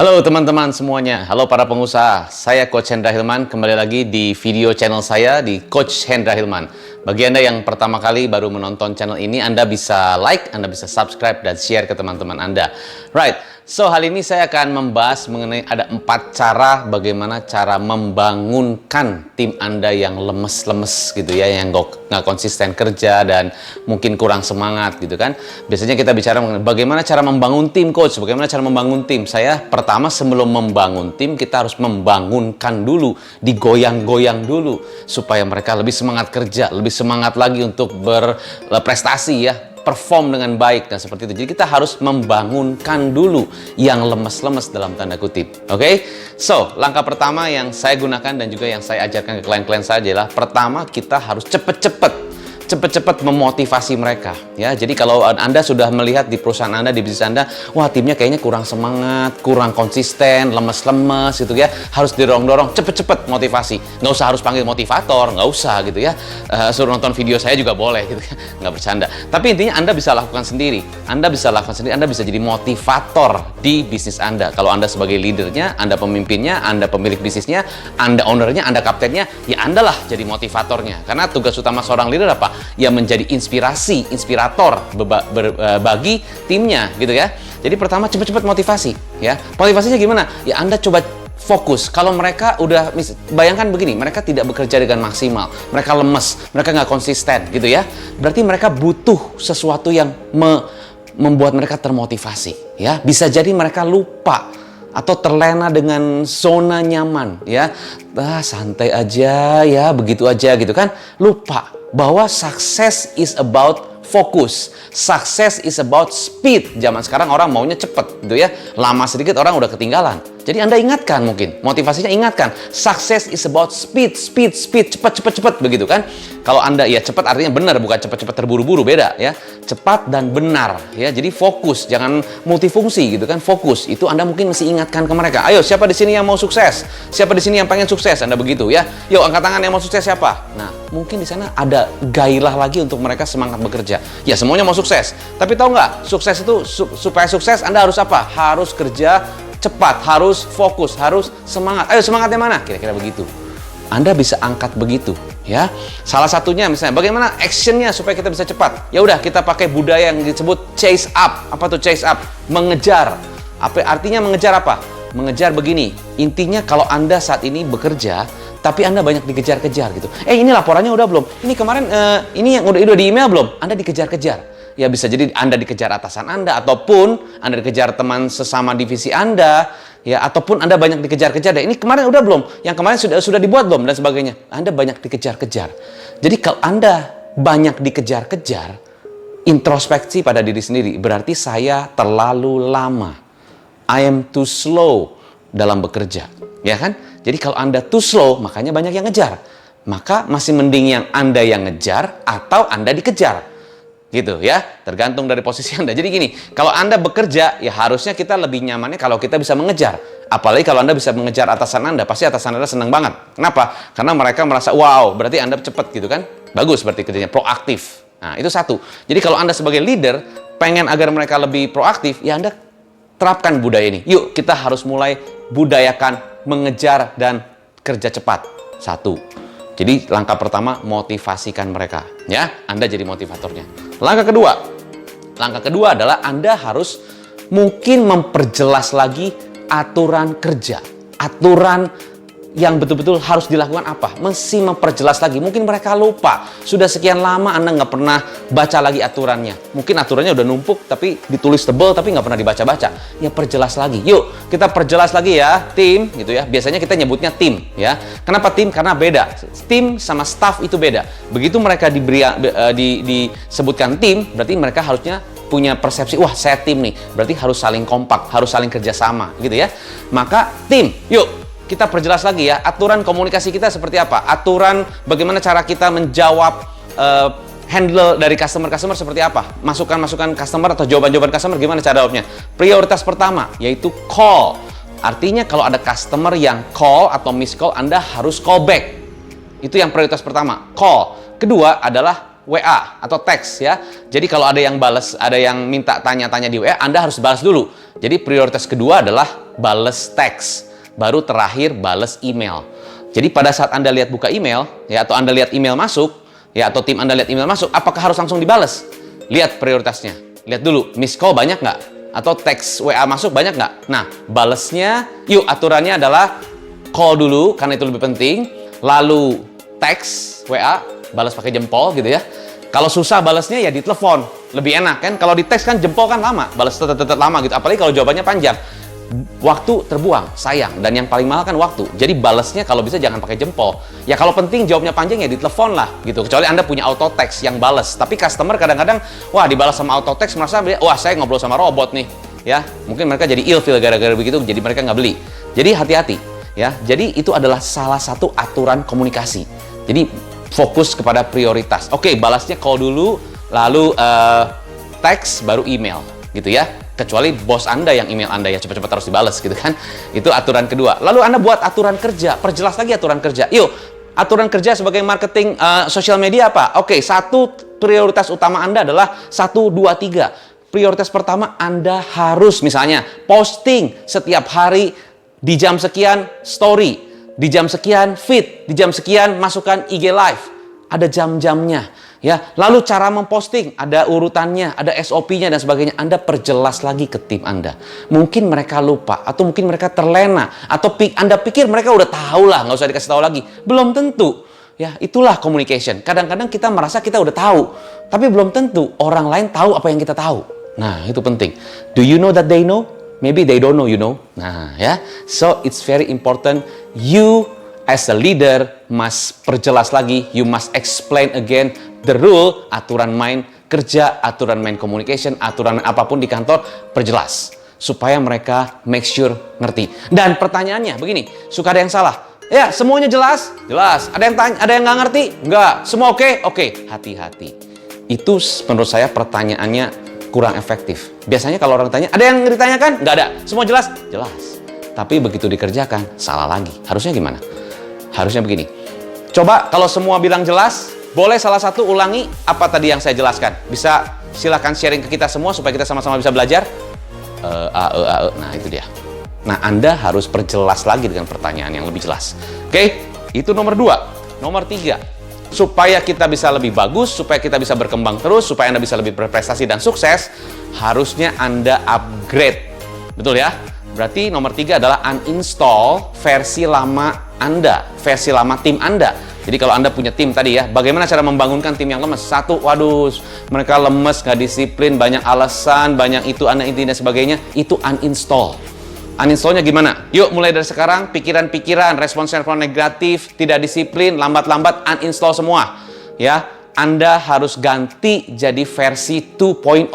Halo teman-teman semuanya, halo para pengusaha. Saya Coach Hendra Hilman, kembali lagi di video channel saya di Coach Hendra Hilman. Bagi Anda yang pertama kali baru menonton channel ini, Anda bisa like, Anda bisa subscribe dan share ke teman-teman Anda. Right, so hari ini saya akan membahas mengenai ada 4 cara bagaimana cara membangunkan tim Anda yang lemes-lemes gitu ya, yang nggak konsisten kerja dan mungkin kurang semangat gitu kan. Biasanya kita bicara mengenai bagaimana cara membangun tim, coach, bagaimana cara membangun tim. Saya pertama sebelum membangun tim, kita harus membangunkan dulu, digoyang-goyang dulu supaya mereka lebih semangat kerja, lebih semangat lagi untuk berprestasi ya, perform dengan baik dan seperti itu. Jadi kita harus membangunkan dulu yang lemes-lemes dalam tanda kutip. Oke? So, langkah pertama yang saya gunakan dan juga yang saya ajarkan ke klien-klien saya adalah pertama kita harus cepat-cepat memotivasi mereka ya. Jadi kalau Anda sudah melihat di perusahaan Anda, di bisnis Anda, wah timnya kayaknya kurang semangat, kurang konsisten, lemes-lemes gitu ya, harus dorong-dorong, cepet-cepet motivasi. Nggak usah harus panggil motivator, nggak usah gitu ya. Suruh nonton video saya juga boleh gitu ya, nggak bercanda. Tapi intinya Anda bisa lakukan sendiri. Anda bisa jadi motivator di bisnis Anda. Kalau Anda sebagai leadernya, Anda pemimpinnya, Anda pemilik bisnisnya, Anda ownernya, Anda kaptennya, ya Anda lah jadi motivatornya. Karena tugas utama seorang leader apa? Ya menjadi inspirator bagi timnya gitu ya. Jadi pertama cepat-cepat motivasi ya. Motivasinya gimana? Ya Anda coba fokus. Kalau mereka udah bayangkan begini, mereka tidak bekerja dengan maksimal, mereka lemes, mereka nggak konsisten gitu ya. Berarti mereka butuh sesuatu yang membuat mereka termotivasi ya. Bisa jadi mereka lupa atau terlena dengan zona nyaman ya. Santai aja ya, begitu aja gitu kan. Lupa bahwa sukses is about fokus. Sukses is about speed. Zaman sekarang orang maunya cepet gitu ya. Lama sedikit orang udah ketinggalan. Jadi Anda ingatkan mungkin, motivasinya ingatkan. Success is about speed, cepat begitu kan. Kalau Anda ya cepat artinya benar, bukan cepat-cepat terburu-buru, beda ya. Cepat dan benar ya. Jadi fokus, jangan multifungsi gitu kan. Fokus itu Anda mungkin mesti ingatkan ke mereka. Ayo, siapa di sini yang mau sukses? Siapa di sini yang pengen sukses? Anda begitu ya. Yuk angkat tangan yang mau sukses siapa? Nah, mungkin di sana ada gairah lagi untuk mereka semangat bekerja. Ya semuanya mau sukses. Tapi tahu nggak, sukses itu supaya sukses Anda harus apa? Harus kerja cepat, harus fokus, harus semangat. Ayo semangatnya mana? Kira-kira begitu. Anda bisa angkat begitu, ya. Salah satunya misalnya, bagaimana actionnya supaya kita bisa cepat? Ya udah, kita pakai budaya yang disebut chase up. Apa tuh chase up? Mengejar. Apa artinya mengejar apa? Mengejar begini. Intinya kalau Anda saat ini bekerja, tapi Anda banyak dikejar-kejar gitu. Ini laporannya udah belum? Ini kemarin ini yang udah di email belum? Anda dikejar-kejar. Ya bisa jadi Anda dikejar atasan Anda, ataupun Anda dikejar teman sesama divisi Anda, ya, ataupun Anda banyak dikejar-kejar. Ini kemarin udah belum? Yang kemarin sudah dibuat belum? Dan sebagainya. Anda banyak dikejar-kejar. Jadi kalau Anda banyak dikejar-kejar, introspeksi pada diri sendiri, berarti saya terlalu lama. I am too slow dalam bekerja, ya kan? Jadi kalau Anda too slow, makanya banyak yang ngejar. Maka masih mending yang Anda yang ngejar atau Anda dikejar. Gitu ya, tergantung dari posisi Anda. Jadi gini, kalau Anda bekerja, ya harusnya kita lebih nyamannya kalau kita bisa mengejar. Apalagi kalau Anda bisa mengejar atasan Anda, pasti atasan Anda senang banget. Kenapa? Karena mereka merasa, wow, berarti Anda cepat gitu kan. Bagus berarti kerjanya, proaktif. Nah, itu satu. Jadi kalau Anda sebagai leader, pengen agar mereka lebih proaktif, ya Anda terapkan budaya ini. Yuk, kita harus mulai budayakan mengejar dan kerja cepat. Satu. Jadi langkah pertama, motivasikan mereka. Ya, Anda jadi motivatornya. Langkah kedua adalah Anda harus mungkin memperjelas lagi aturan kerja. Aturan yang betul-betul harus dilakukan apa? Mesti memperjelas lagi. Mungkin mereka lupa. Sudah sekian lama Anda nggak pernah baca lagi aturannya. Mungkin aturannya udah numpuk, tapi ditulis tebal, tapi nggak pernah dibaca-baca. Ya perjelas lagi. Yuk, kita perjelas lagi ya, tim, gitu ya. Biasanya kita nyebutnya tim, ya. Kenapa tim? Karena beda. Tim sama staff itu beda. Begitu mereka disebutkan tim, berarti mereka harusnya punya persepsi, wah saya tim nih. Berarti harus saling kompak, harus saling kerjasama, gitu ya. Maka tim, yuk. Kita perjelas lagi ya, aturan komunikasi kita seperti apa? Aturan bagaimana cara kita menjawab handle dari customer seperti apa? Masukan-masukan customer atau jawaban-jawaban customer gimana cara jawabnya? Prioritas pertama yaitu call. Artinya kalau ada customer yang call atau miss call, Anda harus call back. Itu yang prioritas pertama, call. Kedua adalah WA atau teks ya. Jadi kalau ada yang balas, ada yang minta tanya-tanya di WA, Anda harus balas dulu. Jadi prioritas kedua adalah bales teks, baru terakhir bales email. Jadi pada saat Anda lihat buka email, ya, atau Anda lihat email masuk, ya, atau tim Anda lihat email masuk, apakah harus langsung dibales? Lihat prioritasnya. Lihat dulu, miss call banyak nggak? Atau teks WA masuk banyak nggak? Nah, balesnya, yuk aturannya adalah call dulu, karena itu lebih penting. Lalu teks WA, balas pakai jempol gitu ya. Kalau susah balesnya ya di telepon, lebih enak kan? Kalau di teks kan jempol kan lama, balas tetap lama gitu. Apalagi kalau jawabannya panjang. Waktu terbuang, sayang, dan yang paling mahal kan waktu. Jadi balesnya kalau bisa jangan pakai jempol. Ya kalau penting jawabnya panjang ya di telepon lah gitu. Kecuali Anda punya auto text yang bales. Tapi customer kadang-kadang wah dibalas sama auto text merasa wah saya ngobrol sama robot nih. Ya, mungkin mereka jadi ilfeel gara-gara begitu, jadi mereka nggak beli. Jadi hati-hati ya. Jadi itu adalah salah satu aturan komunikasi. Jadi fokus kepada prioritas. Oke, balasnya call dulu, lalu teks baru email gitu ya. Kecuali bos Anda yang email Anda ya cepat-cepat harus dibalas gitu kan. Itu aturan kedua. Lalu Anda buat aturan kerja, perjelas lagi aturan kerja. Yuk, aturan kerja sebagai marketing sosial media apa? Oke, satu prioritas utama Anda adalah 1, 2, 3. Prioritas pertama Anda harus misalnya posting setiap hari di jam sekian story, di jam sekian feed, di jam sekian masukkan IG live. Ada jam-jamnya. Ya, lalu cara memposting, ada urutannya, ada SOP-nya dan sebagainya. Anda perjelas lagi ke tim Anda. Mungkin mereka lupa, atau mungkin mereka terlena, atau Anda pikir mereka udah tahu lah, nggak usah dikasih tahu lagi. Belum tentu. Ya, itulah communication. Kadang-kadang kita merasa kita udah tahu, tapi belum tentu orang lain tahu apa yang kita tahu. Nah, itu penting. Do you know that they know? Maybe they don't know, you know. Nah, ya. So, it's very important you as a leader must perjelas lagi, you must explain again the rule, aturan main kerja, aturan main communication, aturan apapun di kantor, perjelas. Supaya mereka make sure ngerti. Dan pertanyaannya begini, suka ada yang salah. Ya, semuanya jelas? Jelas. Ada yang tanya, ada yang nggak ngerti? Nggak. Semua oke? Oke. Hati-hati. Itu menurut saya pertanyaannya kurang efektif. Biasanya kalau orang tanya, ada yang ditanyakan? Nggak ada. Semua jelas? Jelas. Tapi begitu dikerjakan, salah lagi. Harusnya gimana? Harusnya begini. Coba kalau semua bilang jelas, boleh salah satu ulangi apa tadi yang saya jelaskan. Bisa silakan sharing ke kita semua supaya kita sama-sama bisa belajar. Nah itu dia. Nah Anda harus perjelas lagi dengan pertanyaan yang lebih jelas. Oke, itu nomor 2. Nomor 3, supaya kita bisa lebih bagus, supaya kita bisa berkembang terus, supaya Anda bisa lebih berprestasi dan sukses, harusnya Anda upgrade. Betul ya? Berarti nomor 3 adalah uninstall versi lama Anda, versi lama tim Anda. Jadi kalau Anda punya tim tadi ya, bagaimana cara membangunkan tim yang lemes? 1, waduh, mereka lemes, nggak disiplin, banyak alasan, banyak itu, anak ini dan sebagainya. Itu uninstall. Uninstallnya gimana? Yuk mulai dari sekarang, pikiran-pikiran, respon-respon negatif, tidak disiplin, lambat-lambat, uninstall semua. Ya, Anda harus ganti jadi versi 2.0.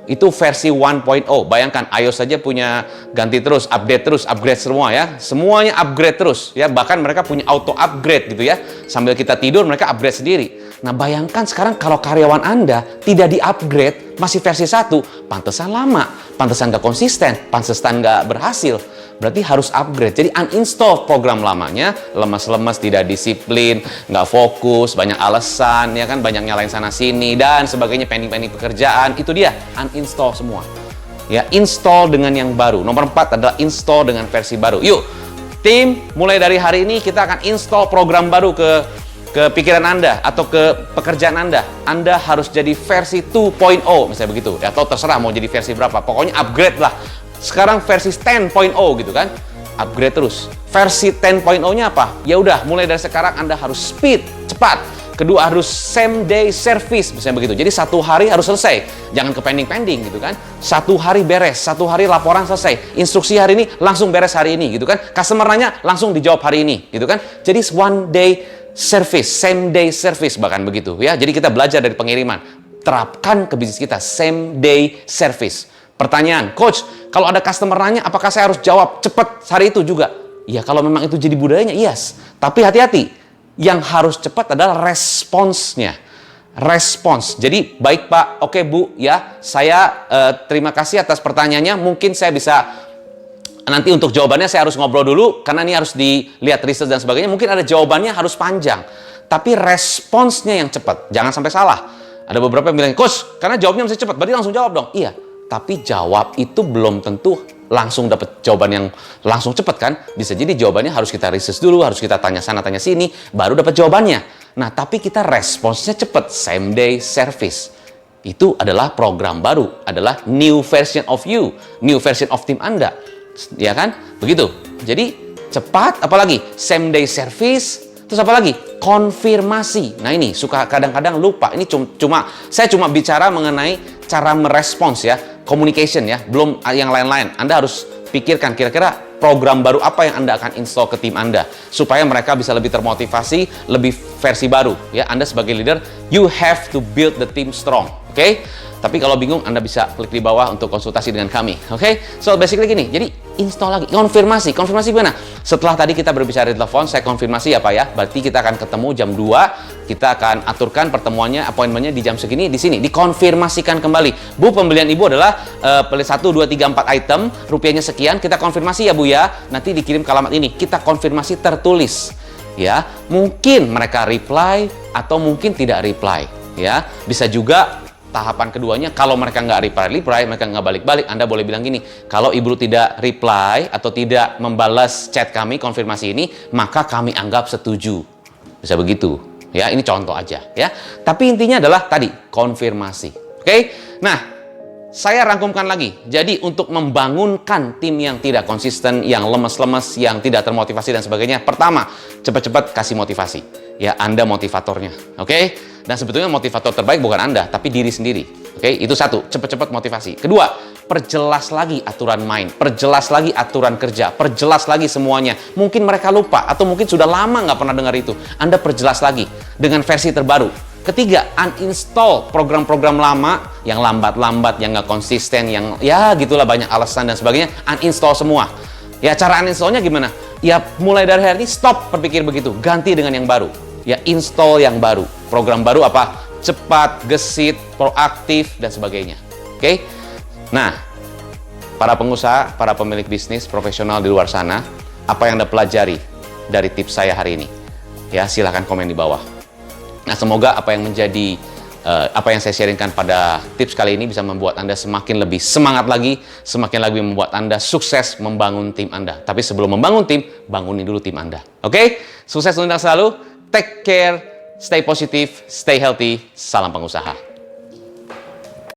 Itu versi 1.0. Bayangkan iOS saja punya ganti terus, upgrade semua ya. Semuanya upgrade terus ya. Bahkan mereka punya auto upgrade gitu ya. Sambil kita tidur mereka upgrade sendiri. Nah, bayangkan sekarang kalau karyawan Anda tidak di-upgrade, masih versi 1, pantesan lama, pantesan nggak konsisten, pantesan nggak berhasil. Berarti harus upgrade. Jadi uninstall program lamanya, lemas-lemas, tidak disiplin, nggak fokus, banyak alasan, ya kan, banyak nyalain sana sini dan sebagainya, pending-pending pekerjaan. Itu dia, uninstall semua. Ya, install dengan yang baru. Nomor 4 adalah install dengan versi baru. Yuk, tim, mulai dari hari ini kita akan install program baru ke pikiran Anda atau ke pekerjaan Anda. Anda harus jadi versi 2.0 misalnya begitu. Atau terserah mau jadi versi berapa. Pokoknya upgrade lah. Sekarang versi 10.0 gitu kan. Upgrade terus. Versi 10.0-nya apa? Ya udah, mulai dari sekarang Anda harus speed, cepat. Kedua harus same day service misalnya begitu. Jadi 1 hari harus selesai. Jangan ke pending-pending gitu kan. 1 hari beres, 1 hari laporan selesai. Instruksi hari ini langsung beres hari ini gitu kan. Customer nanya langsung dijawab hari ini gitu kan. Jadi 1 day service, same day service bahkan begitu ya. Jadi kita belajar dari pengiriman, terapkan ke bisnis kita same day service. Pertanyaan, coach, kalau ada customer nanya apakah saya harus jawab cepat hari itu juga? Ya kalau memang itu jadi budayanya, yes. Tapi hati-hati, yang harus cepat adalah responsnya. Respons. Jadi baik Pak, oke Bu ya, saya terima kasih atas pertanyaannya. Mungkin saya bisa nanti untuk jawabannya saya harus ngobrol dulu, karena ini harus dilihat riset dan sebagainya. Mungkin ada jawabannya harus panjang, tapi responsnya yang cepat. Jangan sampai salah. Ada beberapa yang bilang, coach, karena jawabnya mesti cepat, berarti langsung jawab dong. Iya, tapi jawab itu belum tentu langsung dapat jawaban yang langsung cepat kan? Bisa jadi jawabannya harus kita research dulu, harus kita tanya sana, tanya sini, baru dapat jawabannya. Nah, tapi kita responsnya cepat, same day service. Itu adalah program baru, adalah new version of you, new version of tim Anda. Ya kan? Begitu. Jadi, cepat, apalagi same day service, terus apa lagi? Konfirmasi. Nah, ini suka kadang-kadang lupa. Ini saya cuma bicara mengenai cara merespons ya, communication ya, belum yang lain-lain. Anda harus pikirkan kira-kira program baru apa yang Anda akan install ke tim Anda supaya mereka bisa lebih termotivasi, lebih versi baru ya. Anda sebagai leader, you have to build the team strong. Oke? Tapi kalau bingung, Anda bisa klik di bawah untuk konsultasi dengan kami. Oke? So, basically gini. Jadi, install lagi. Konfirmasi. Konfirmasi gimana? Setelah tadi kita berbicara di telepon, saya konfirmasi ya Pak ya. Berarti kita akan ketemu jam 2. Kita akan aturkan pertemuannya, appointment-nya di jam segini, di sini. Dikonfirmasikan kembali. Bu, pembelian Ibu adalah pilih 1, 2, 3, 4 item. Rupiahnya sekian. Kita konfirmasi ya Bu ya. Nanti dikirim ke alamat ini. Kita konfirmasi tertulis. Ya, mungkin mereka reply atau mungkin tidak reply. Ya, bisa juga tahapan keduanya, kalau mereka nggak reply, mereka nggak balik-balik, Anda boleh bilang gini, kalau Ibu tidak reply atau tidak membalas chat kami, konfirmasi ini, maka kami anggap setuju. Bisa begitu. Ya, ini contoh aja. Ya. Tapi intinya adalah tadi, konfirmasi. Oke? Nah, saya rangkumkan lagi. Jadi, untuk membangunkan tim yang tidak konsisten, yang lemes-lemes, yang tidak termotivasi dan sebagainya, pertama, cepat-cepat kasih motivasi. Ya, Anda motivatornya. Oke? Dan sebetulnya motivator terbaik bukan Anda, tapi diri sendiri. Oke? Itu satu, cepat-cepat motivasi. Kedua, perjelas lagi aturan main, perjelas lagi aturan kerja, perjelas lagi semuanya. Mungkin mereka lupa, atau mungkin sudah lama nggak pernah dengar itu. Anda perjelas lagi dengan versi terbaru. Ketiga, uninstall program-program lama yang lambat-lambat, yang nggak konsisten, yang ya gitulah banyak alasan dan sebagainya. Uninstall semua. Ya, cara uninstallnya gimana? Ya, mulai dari hari ini stop berpikir begitu, ganti dengan yang baru. Ya, install yang baru. Program baru apa? Cepat, gesit, proaktif, dan sebagainya. Oke? Nah, para pengusaha, para pemilik bisnis, profesional di luar sana, apa yang Anda pelajari dari tips saya hari ini? Ya, silahkan komen di bawah. Nah, semoga apa yang menjadi apa yang saya sharingkan pada tips kali ini bisa membuat Anda semakin lebih semangat lagi, semakin lagi membuat Anda sukses membangun tim Anda. Tapi sebelum membangun tim, bangunin dulu tim Anda. Oke? Sukses untuk Anda selalu. Take care, stay positive, stay healthy. Salam pengusaha.